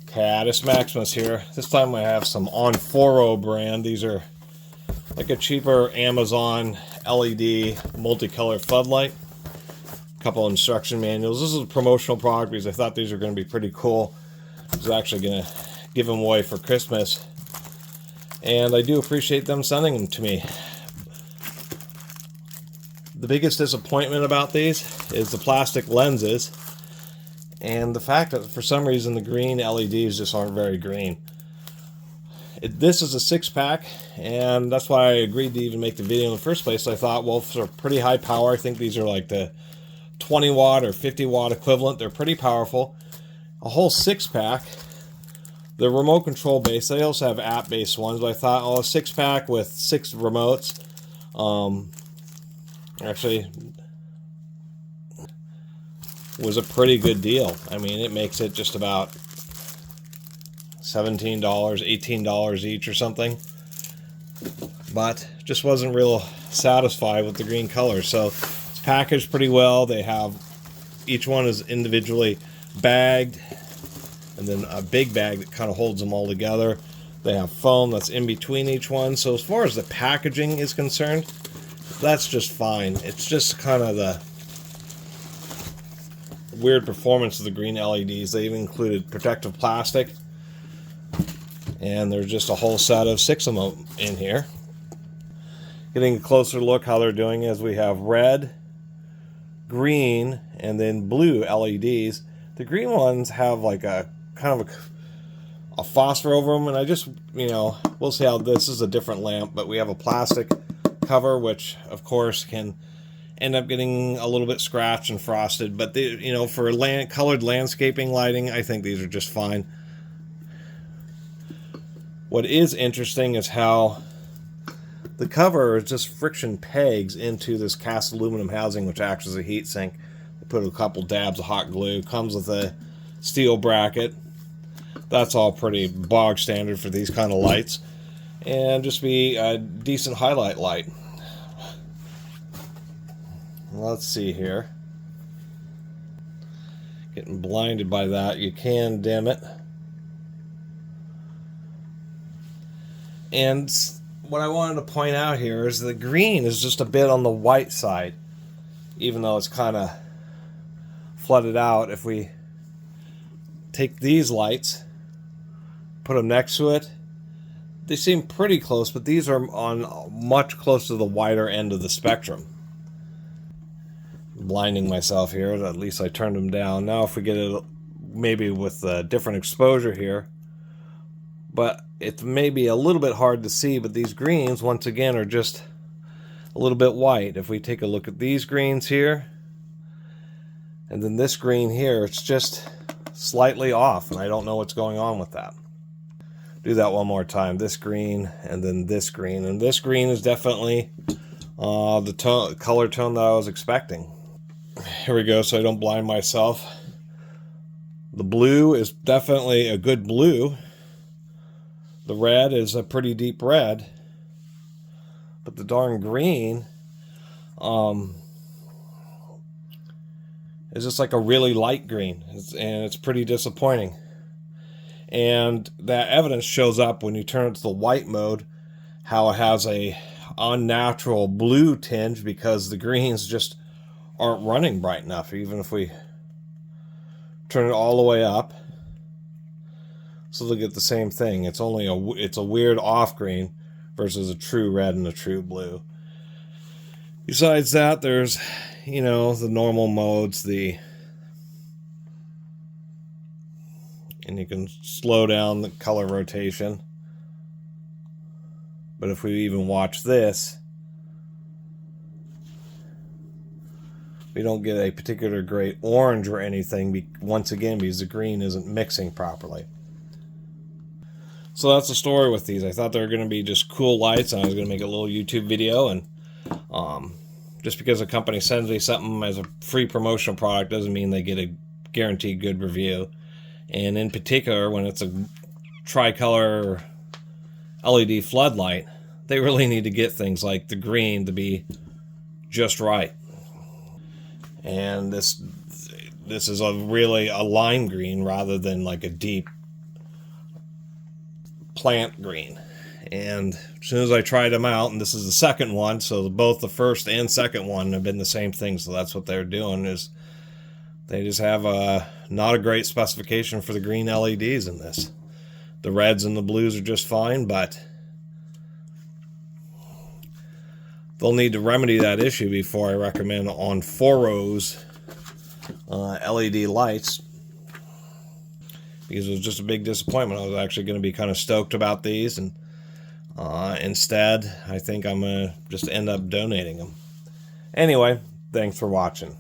Catus Maximus here. This time I have some Onforu brand. These are like a cheaper Amazon LED multicolor floodlight. A couple instruction manuals. This is a promotional product because I thought these were going to be pretty cool. I was actually going to give them away for Christmas. And I do appreciate them sending them to me. The biggest disappointment about these is the plastic lenses. And the fact that for some reason the green LEDs just aren't very green. This is a 6-pack, and that's why I agreed to even make the video in the first place. I thought, well, for pretty high power, I think these are like the 20 watt or 50 watt equivalent. They're pretty powerful. A whole 6-pack. They're remote control based. They also have app based ones, but I thought, oh, a 6-pack with 6 remotes. Actually, was a pretty good deal. I mean, it makes it just about $17, $18 each or something. But just wasn't real satisfied with the green color. So it's packaged pretty well. They have, each one is individually bagged, and then a big bag that kind of holds them all together. They have foam that's in between each one. So as far as the packaging is concerned, that's just fine. It's just kind of the weird performance of the green LEDs. They've included protective plastic, and there's just a whole set of 6 of them in here. Getting a closer look how they're doing is we have red, green, and then blue LEDs. The green ones have like a kind of a phosphor over them, and I just, we'll see how this is a different lamp, but we have a plastic cover, which of course can end up getting a little bit scratched and frosted, but they, for colored landscaping lighting, I think these are just fine. What is interesting is how the cover is just friction pegs into this cast aluminum housing, which acts as a heat sink. They put a couple dabs of hot glue, comes with a steel bracket. That's all pretty bog standard for these kind of lights, and just be a decent highlight light. Let's see here. Getting blinded by that. You can dim it. And what I wanted to point out here is the green is just a bit on the white side, even though it's kind of flooded out. If we take these lights, put them next to it, they seem pretty close, but these are on much closer to the wider end of the spectrum. Blinding myself here, at least I turned them down. Now if we get it maybe with a different exposure here, but it may be a little bit hard to see, but these greens once again are just a little bit white. If we take a look at these greens here, and then this green here, it's just slightly off, and I don't know what's going on with that. Do that one more time. This green, and then this green, and this green is definitely the color tone that I was expecting. Here we go, so I don't blind myself. The blue is definitely a good blue. The red is a pretty deep red. But the darn green is just like a really light green. And it's pretty disappointing. And that evidence shows up when you turn it to the white mode, how it has a unnatural blue tinge because the greens just aren't running bright enough. Even if we turn it all the way up, so they'll get the same thing. It's only it's a weird off green versus a true red and a true blue. Besides that, there's the normal modes, and you can slow down the color rotation. But if we even watch this, we don't get a particular great orange or anything, once again, because the green isn't mixing properly. So that's the story with these. I thought they were going to be just cool lights, and I was going to make a little YouTube video, and just because a company sends me something as a free promotional product doesn't mean they get a guaranteed good review. And in particular, when it's a tricolor LED floodlight, they really need to get things like the green to be just right. And this is really a lime green rather than like a deep plant green. And as soon as I tried them out, and this is the second one, so both the first and second one have been the same thing. So that's what they're doing, is they just have not a great specification for the green LEDs in this. The reds and the blues are just fine, but they'll need to remedy that issue before I recommend Onforu's LED lights, because it was just a big disappointment. I was actually going to be kind of stoked about these, and instead I think I'm going to just end up donating them. Anyway, thanks for watching.